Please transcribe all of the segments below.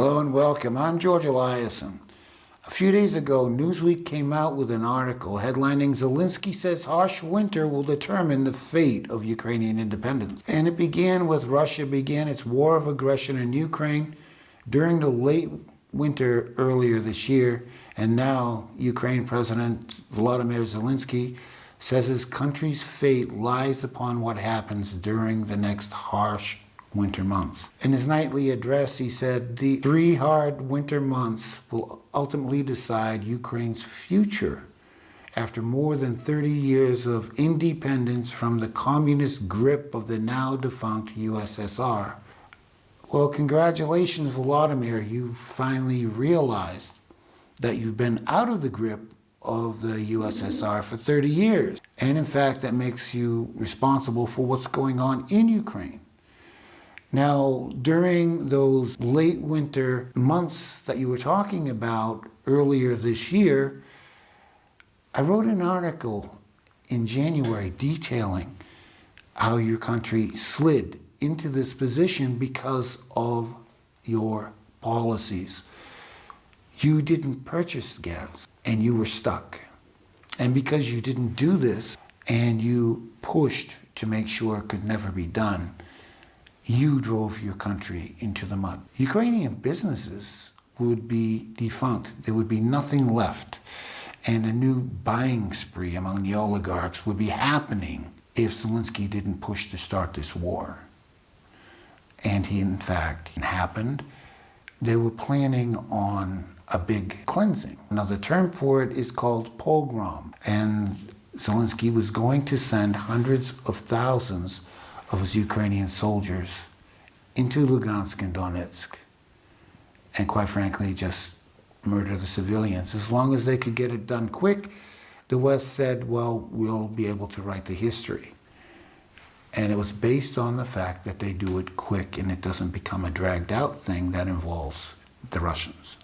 Hello and welcome. I'm George Eliason. A few days ago, Newsweek came out with an article headlining Zelenskyy says harsh winter will determine the fate of Ukrainian independence. And it began with Russia began its war of aggression in Ukraine during the late winter earlier this year. And now Ukraine President Vladimir Zelenskyy says his country's fate lies upon what happens during the next harsh winter months. In his nightly address, he said, the 3 hard winter months will ultimately decide Ukraine's future after more than 30 years of independence from the communist grip of the now defunct USSR. Well, congratulations, Vladimir. You finally realized that you've been out of the grip of the USSR for 30 years. And in fact, that makes you responsible for what's going on in Ukraine. Now, during those late winter months that you were talking about earlier this year, I wrote an article in January detailing how your country slid into this position because of your policies. You didn't purchase gas and you were stuck. And because you didn't do this and you pushed to make sure it could never be done, you drove your country into the mud. Ukrainian businesses would be defunct. There would be nothing left. And a new buying spree among the oligarchs would be happening if Zelenskyy didn't push to start this war. And he, in fact, happened. They were planning on a big cleansing. Now, the term for it is called pogrom. And Zelenskyy was going to send hundreds of thousands of his Ukrainian soldiers into Lugansk and Donetsk, and quite frankly, just murder the civilians. As long as they could get it done quick, the West said, well, we'll be able to write the history. And it was based on the fact that they do it quick and it doesn't become a dragged out thing that involves the Russians.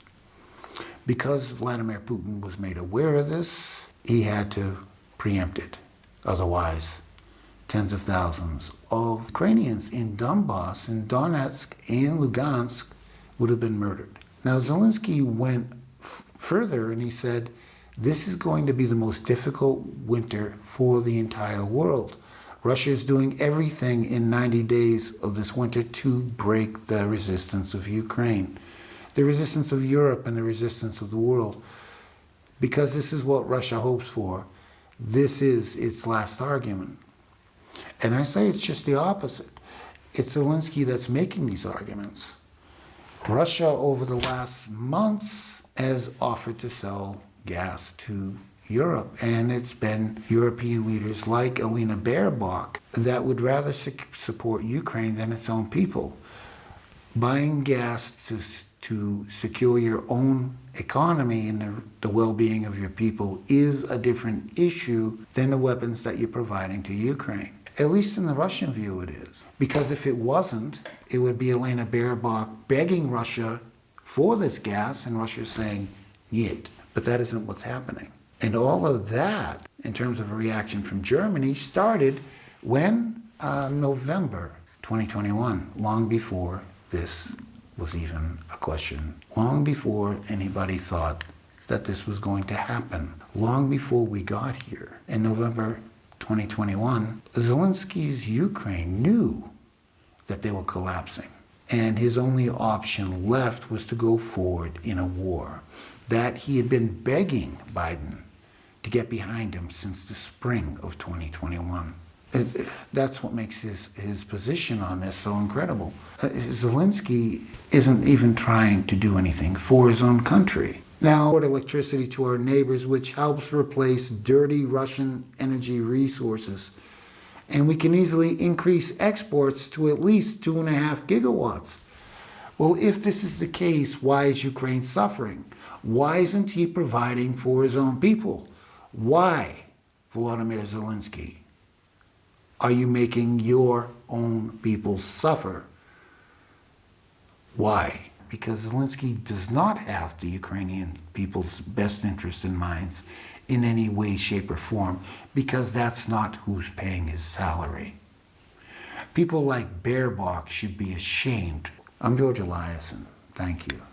Because Vladimir Putin was made aware of this, he had to preempt it. Otherwise, tens of thousands of Ukrainians in Donbass, in Donetsk, and Lugansk would have been murdered. Now, Zelenskyy went further and he said, this is going to be the most difficult winter for the entire world. Russia is doing everything in 90 days of this winter to break the resistance of Ukraine, the resistance of Europe, and the resistance of the world. Because this is what Russia hopes for. This is its last argument. And I say it's just the opposite. It's Zelenskyy that's making these arguments. Russia, over the last months, has offered to sell gas to Europe. And it's been European leaders like Alina Baerbock that would rather support Ukraine than its own people. Buying gas to secure your own economy and the well-being of your people is a different issue than the weapons that you're providing to Ukraine. At least in the Russian view it is. Because if it wasn't, it would be Alina Baerbock begging Russia for this gas and Russia saying, "Niet." But that isn't what's happening. And all of that, in terms of a reaction from Germany, started when? November 2021, long before this was even a question. Long before anybody thought that this was going to happen. Long before we got here. In November 2021, Zelenskyy's Ukraine knew that they were collapsing. And his only option left was to go forward in a war that he had been begging Biden to get behind him since the spring of 2021. That's what makes his position on this so incredible. Zelenskyy isn't even trying to do anything for his own country. Now, electricity to our neighbors, which helps replace dirty Russian energy resources. And we can easily increase exports to at least 2.5 gigawatts. Well, if this is the case, why is Ukraine suffering? Why isn't he providing for his own people? Why, Volodymyr Zelenskyy, are you making your own people suffer? Why? Because Zelenskyy does not have the Ukrainian people's best interest in mind in any way, shape, or form, because that's not who's paying his salary. People like Baerbock should be ashamed. I'm George Eliason. Thank you.